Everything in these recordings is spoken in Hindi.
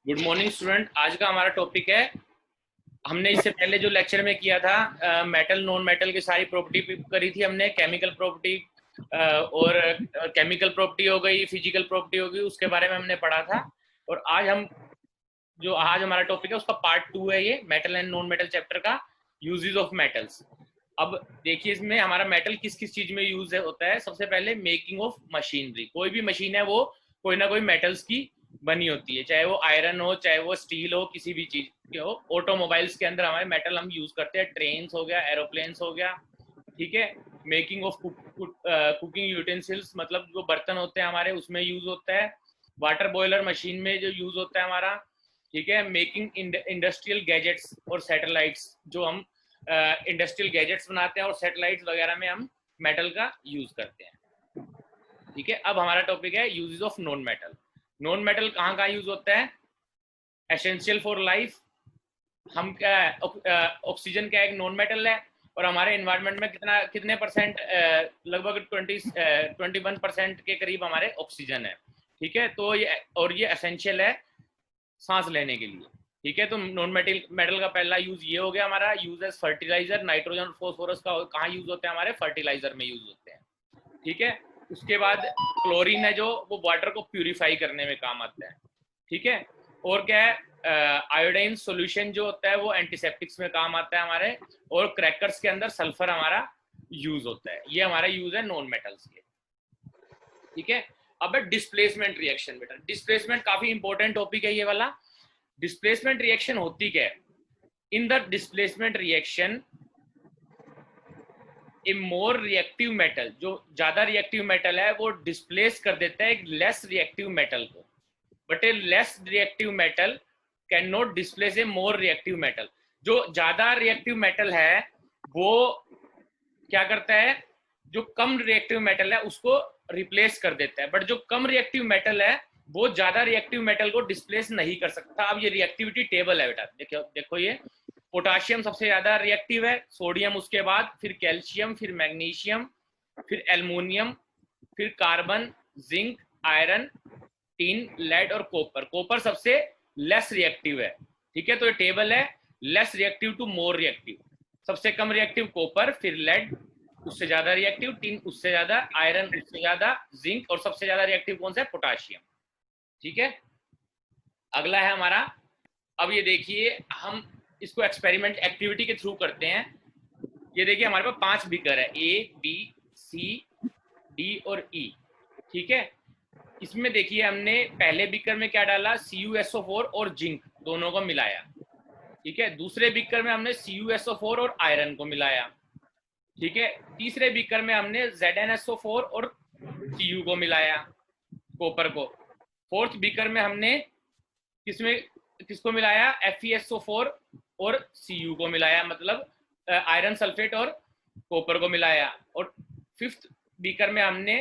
Good morning student. आज का हमारा टॉपिक है, हमने इससे पहले जो लेक्चर में किया था मेटल नॉन मेटल की सारी प्रॉपर्टी करी थी हमने। केमिकल प्रॉपर्टी और केमिकल प्रॉपर्टी हो गई, फिजिकल प्रॉपर्टी हो गई, उसके बारे में हमने पढ़ा था। और आज हमारा टॉपिक है उसका पार्ट 2 है, ये metal and non metal chapter का यूजेस ऑफ मेटल्स। अब देखिए इसमें हमारा मेटल किस किस चीज में यूज होता है। सबसे पहले मेकिंग ऑफ मशीनरी। कोई भी मशीन है वो कोई ना कोई मेटल्स की बनी होती है, चाहे वो आयरन हो, चाहे वो स्टील हो, किसी भी चीज के हो। ऑटोमोबाइल्स के अंदर हमारे मेटल हम यूज करते हैं, ट्रेन हो गया, एरोप्लेन्स हो गया, ठीक है। मेकिंग ऑफ कुकिंग यूटेंसिल्स, मतलब जो बर्तन होते हैं हमारे उसमें यूज होता है। वाटर बॉयलर मशीन में जो यूज होता है हमारा, ठीक है। मेकिंग इंडस्ट्रियल गैजेट्स और सैटेलाइट्स, जो हम इंडस्ट्रियल गैजेट्स बनाते हैं और सैटेलाइट्स वगैरह में हम मेटल का यूज करते हैं, ठीक है। अब हमारा टॉपिक है uses of non metal. Non metal कहाँ कहाँ यूज होता है? Essential for life. हम क्या है, ऑक्सीजन क्या एक नॉन मेटल है, और हमारे एनवायरनमेंट में कितने परसेंट, लगभग 21% के करीब हमारे ऑक्सीजन है, ठीक है। तो ये एसेंशियल है सांस लेने के लिए, ठीक है। तो नॉन मेटल का पहला यूज ये हो गया हमारा। Use as fertiliser. नाइट्रोजन और फॉस्फोरस का कहाँ यूज होते हैं? हमारे फर्टिलाइजर में यूज होते हैं, ठीक है। उसके बाद क्लोरीन है जो वो वाटर को प्यूरिफाई करने में काम आता है, ठीक है। और क्या है, आयोडाइन सॉल्यूशन जो होता है वो एंटीसेप्टिक्स में काम आता है हमारे। और क्रैकर्स के अंदर सल्फर हमारा यूज होता है। ये हमारा यूज है नॉन मेटल्स के, ठीक है। अब डिस्प्लेसमेंट रिएक्शन। बेटा डिस्प्लेसमेंट काफी इंपॉर्टेंट टॉपिक है ये वाला। डिस्प्लेसमेंट रिएक्शन होती क्या है? In the displacement reaction A more reactive metal, जो ज्यादा रिएक्टिव मेटल है वो डिस्प्लेस कर देता है एक लेस रिएक्टिव मेटल को। But A less reactive metal can not displace A more reactive metal. जो ज्यादा रिएक्टिव मेटल है वो क्या करता है, जो कम रिएक्टिव मेटल है उसको रिप्लेस कर देता है। बट जो कम रिएक्टिव मेटल है वो ज्यादा रिएक्टिव मेटल को डिस्प्लेस नहीं कर सकता। अब ये रिएक्टिविटी टेबल है बेटा, देखो देखो ये पोटाशियम सबसे ज्यादा रिएक्टिव है, सोडियम उसके बाद, फिर कैल्शियम, फिर मैग्नीशियम, फिर एल्युमिनियम, फिर carbon, zinc, iron, tin, lead और कॉपर। कॉपर सबसे लेस रिएक्टिव है, ठीक है। तो ये टेबल है less reactive to more reactive. सबसे कम रिएक्टिव कॉपर, फिर लेड उससे ज्यादा रिएक्टिव, टीन उससे ज्यादा, आयरन उससे ज्यादा, जिंक, और सबसे ज्यादा रिएक्टिव कौन सा है? पोटाशियम, ठीक है। अगला है हमारा, अब ये देखिए हम इसको एक्सपेरिमेंट एक्टिविटी के थ्रू करते हैं। ये देखिए हमारे पास 5 बीकर है, ए बी सी डी और ई, ठीक है। इसमें देखिए हमने पहले बीकर में क्या डाला? CuSO4 और जिंक दोनों को मिलाया, ठीक है। दूसरे बीकर में हमने CuSO4 और आयरन को मिलाया, ठीक है। तीसरे बीकर में हमने ZnSO4 और Cu को मिलाया, कॉपर को। फोर्थ बीकर में हमने किसको मिलाया? FeSO4 और Cu को मिलाया, मतलब आयरन सल्फेट और कॉपर को मिलाया। और फिफ्थ बीकर में हमने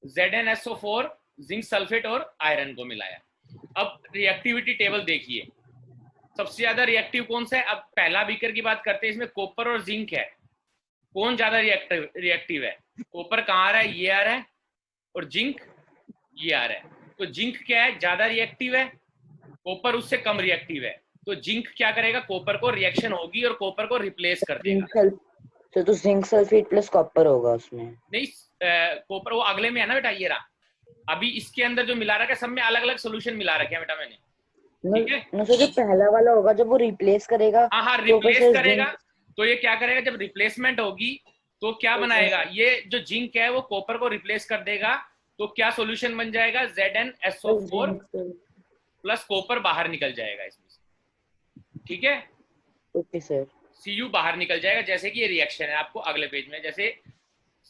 ZnSO4, जिंक सल्फेट और आयरन को मिलाया। अब रिएक्टिविटी टेबल देखिए, सबसे ज्यादा रिएक्टिव कौन सा है? अब पहला बीकर की बात करते हैं, इसमें कॉपर और जिंक है। कौन ज्यादा रिएक्टिव है? कॉपर कहाँ आ रहा है? ये आ रहा है, और जिंक ये आ रहा है। तो जिंक क्या है? ज्यादा रिएक्टिव है, कॉपर उससे कम रिएक्टिव है। तो जिंक क्या करेगा? कॉपर को रिएक्शन होगी और कॉपर को रिप्लेस कर देगा। तो जिंक सल्फेट प्लस कॉपर होगा उसमें। नहीं, कॉपर वो अगले में है ना बेटा, ये रहा। अभी इसके अंदर जो मिला रखा है सब में अलग अलग सोल्यूशन मिला रखे हैं बेटा मैंने, ठीक है। जो पहला वाला होगा जब वो रिप्लेस करेगा, हाँ हाँ, तो रिप्लेस करेगा। तो ये क्या करेगा? जब रिप्लेसमेंट होगी तो क्या बनाएगा? ये जो जिंक है वो कॉपर को रिप्लेस कर देगा। तो क्या सोल्यूशन बन जाएगा? ZnSO4 प्लस कॉपर बाहर निकल जाएगा इसमें से, ठीक है। Okay sir. Cu बाहर निकल जाएगा। जैसे कि ये रिएक्शन है, आपको अगले पेज में, जैसे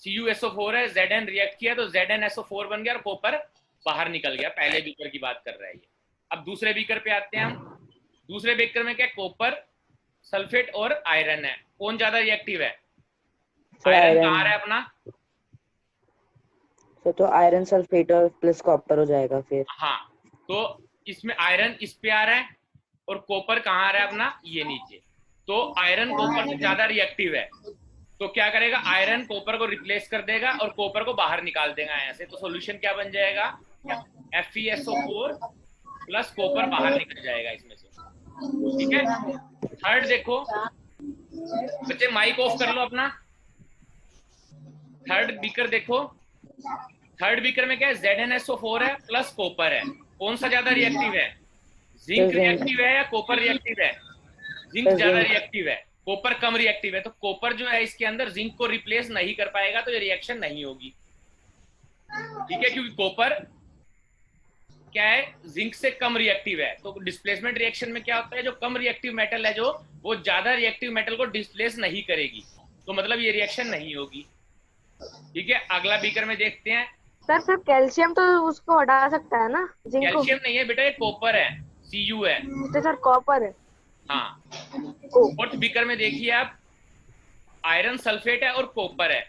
CuSO4 है, Zn रिएक्ट किया तो ZnSO4 बन गया और कॉपर बाहर निकल गया। पहले बीकर की बात कर रहा है ये। अब दूसरे बीकर पे आते हैं हम। दूसरे बीकर में क्या? कॉपर, सल्फेट और आयरन है। कौन ज्यादा रिएक्टिव है? आयरन कहाँ है अपना? तो आयरन सल्फेट और प्लस कॉपर हो जाएगा फिर। हाँ, तो इसमें आयरन इस पे आ रहा है और कॉपर कहाँ आ रहा है अपना? ये नीचे। तो आयरन कॉपर से ज्यादा रिएक्टिव है, तो क्या करेगा? आयरन कॉपर को रिप्लेस कर देगा और कॉपर को बाहर निकाल देगा यहाँ से। तो सॉल्यूशन क्या बन जाएगा? FeSO4 प्लस कॉपर बाहर निकल जाएगा इसमें से। ठीक है, थर्ड देखो बच्चे, माइक ऑफ कर लो अपना। थर्ड बीकर देखो, थर्ड बीकर में क्या है, ZnSO4 है प्लस कॉपर है। कौन सा ज्यादा रिएक्टिव है, जिंक रिएक्टिव है या कॉपर रिएक्टिव है? जिंक ज्यादा रिएक्टिव है, कॉपर कम रिएक्टिव है। तो कॉपर जो है इसके अंदर जिंक को रिप्लेस नहीं कर पाएगा, तो ये रिएक्शन नहीं होगी। ठीक है, क्योंकि कॉपर क्या है, जिंक से कम रिएक्टिव है। तो डिस्प्लेसमेंट रिएक्शन में क्या होता है, जो कम रिएक्टिव मेटल है जो, वो ज्यादा रिएक्टिव मेटल को डिस्प्लेस नहीं करेगी, तो मतलब ये रिएक्शन नहीं होगी। ठीक है, अगला बीकर में देखते हैं। सर कैल्शियम तो उसको हटा सकता है ना, जिंक को? कैल्शियम नहीं है बेटा, ये कॉपर है, Cu है। तो सर कॉपर है। हाँ, फोर्थ बीकर में देखिए आप, आयरन सल्फेट है और कॉपर है।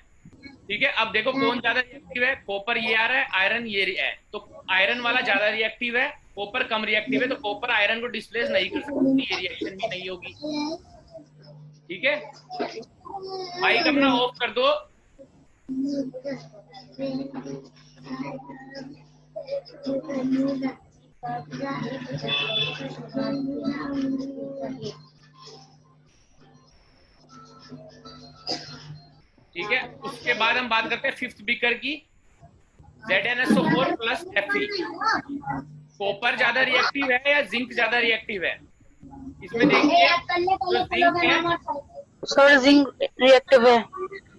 ठीक है, अब देखो कौन ज्यादा रिएक्टिव है, कॉपर ये आ रहा है, आयरन ये है। तो आयरन वाला ज्यादा रिएक्टिव है, कॉपर कम रिएक्टिव है, तो कॉपर आयरन को डिस्प्लेस नहीं कर सकती, ये रिएक्शन भी नहीं होगी। ठीक है, माइक अपना ऑफ कर दो। ठीक है, उसके बाद हम बात करते हैं फिफ्थ बीकर की, ZnSO4 प्लस Fe। कॉपर ज्यादा रिएक्टिव है या जिंक ज्यादा रिएक्टिव है? इसमें देखिए, जो जिंक है, सर जिंक रिएक्टिव है।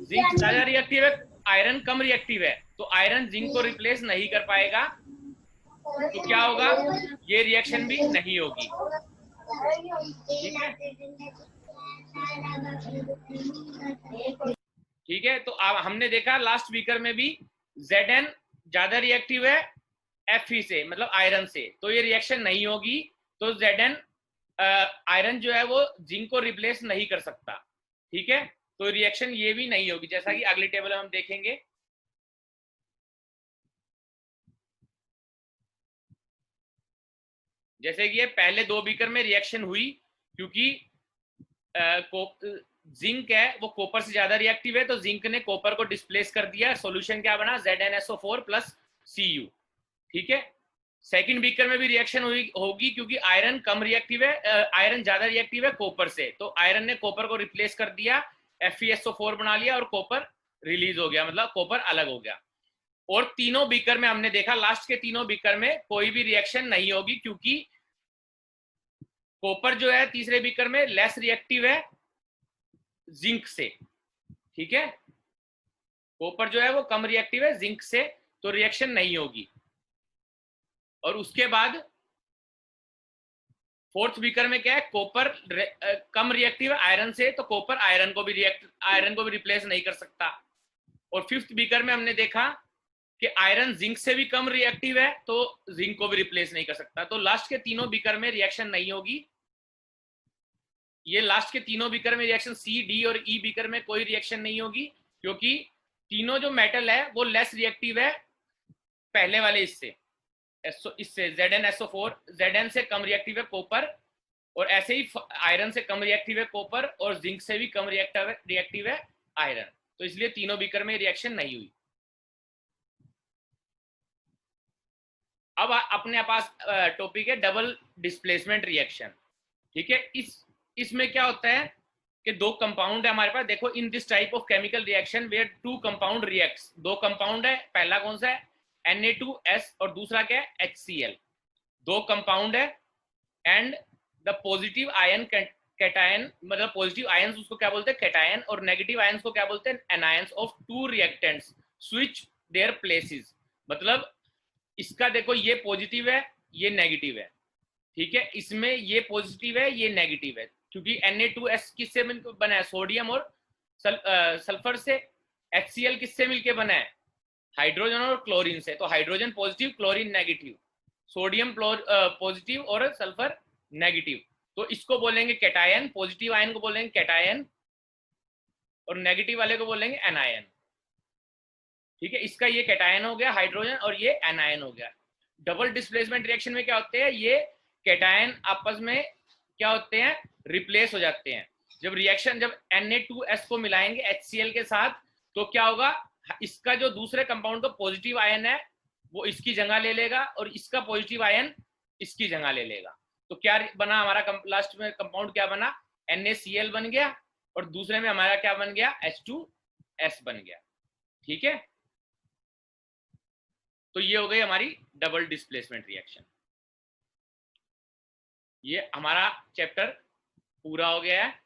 जिंक ज्यादा रिएक्टिव है, आयरन कम रिएक्टिव है। तो आयरन जिंक को रिप्लेस नहीं कर पाएगा, तो क्या होगा, ये रिएक्शन भी नहीं होगी। ठीक है, ठीक है। तो अब हमने देखा लास्ट बीकर में भी Zn ज्यादा रिएक्टिव है Fe से, मतलब आयरन से, तो ये रिएक्शन नहीं होगी। तो Zn आयरन जो है वो जिंक को रिप्लेस नहीं कर सकता। ठीक है, तो रिएक्शन ये भी नहीं होगी, जैसा कि अगली टेबल में हम देखेंगे। जैसे कि ये पहले दो बीकर में रिएक्शन हुई, क्योंकि जिंक है वो कॉपर से ज्यादा रिएक्टिव है, तो जिंक ने कॉपर को डिस्प्लेस कर दिया। सॉल्यूशन क्या बना, ZnSO4 प्लस Cu। ठीक है, सेकंड बीकर में भी रिएक्शन होगी, क्योंकि आयरन कम रिएक्टिव है, आयरन ज्यादा रिएक्टिव है कॉपर से, तो आयरन ने कॉपर को रिप्लेस कर दिया, FeSO4 बना लिया और कॉपर रिलीज हो गया, मतलब कॉपर अलग हो गया। और तीनों बीकर में हमने देखा, लास्ट के तीनों बीकर में कोई भी रिएक्शन नहीं होगी, क्योंकि कॉपर जो है तीसरे बीकर में लेस रिएक्टिव है जिंक से। ठीक है, कॉपर जो है वो कम रिएक्टिव है जिंक से, तो रिएक्शन नहीं होगी। और उसके बाद फोर्थ बीकर में क्या है, कॉपर कम रिएक्टिव है आयरन से, तो कॉपर आयरन को भी रिप्लेस नहीं कर सकता। और फिफ्थ बीकर में हमने देखा कि आयरन जिंक से भी कम रिएक्टिव है, तो जिंक को भी रिप्लेस नहीं कर सकता। तो लास्ट के तीनों बीकर में रिएक्शन नहीं होगी। ये लास्ट के तीनों बीकर में रिएक्शन, C, D और E बीकर में कोई रिएक्शन नहीं होगी, क्योंकि तीनों जो मेटल है वो लेस रिएक्टिव है पहले वाले इससे ZnSO4, Zn से कम रिएक्टिव है कॉपर, और ऐसे ही आयरन से कम रिएक्टिव है कॉपर, और जिंक से भी कम रिएक्टिव है आयरन। तो इसलिए तीनों बीकर में रिएक्शन नहीं हुई। अब अपने पास टॉपिक है डबल डिस्प्लेसमेंट रिएक्शन। ठीक है, इसमें क्या होता है कि दो कंपाउंड है हमारे पास। देखो, in this type of chemical reaction where two compound reacts, दो कंपाउंड है, पहला कौन सा है, Na2S, और दूसरा क्या है, HCl। दो कंपाउंड है, and the positive ion cation, मतलब पॉजिटिव आयंस उसको क्या बोलते हैं, कैटायन, और नेगेटिव आयंस को क्या बोलते हैं, anions of to reactants switch there places. मतलब इसका देखो, ये पॉजिटिव है ये नेगेटिव है। ठीक है, इसमें ये पॉजिटिव है ये नेगेटिव है, क्योंकि Na2S किससे मिलकर बना है, सोडियम और सल्फर से। HCl किससे मिलकर बना है, हाइड्रोजन और क्लोरीन से। तो hydrogen positive chlorine negative, sodium positive और सल्फर नेगेटिव, तो इसको बोलेंगे कैटायन। पॉजिटिव आयन को बोलेंगे कैटायन, और नेगेटिव वाले को बोलेंगे एनायन। ठीक है, इसका ये कैटायन हो गया हाइड्रोजन, और ये एनायन हो गया। डबल डिस्प्लेसमेंट रिएक्शन में क्या होते हैं, ये कैटायन आपस में क्या होते हैं, रिप्लेस हो जाते हैं। जब रिएक्शन, जब Na2S को मिलाएंगे HCl के साथ, तो क्या होगा, इसका जो दूसरे कंपाउंड का पॉजिटिव आयन है वो इसकी जगह ले लेगा, और इसका पॉजिटिव आयन इसकी जगह ले लेगा। तो क्या बना हमारा लास्ट में कंपाउंड क्या बना, NaCl बन गया, और दूसरे में हमारा क्या बन गया, H2S बन गया। ठीक है, तो ये हो गई हमारी डबल डिस्प्लेसमेंट रिएक्शन। ये हमारा चैप्टर पूरा हो गया है।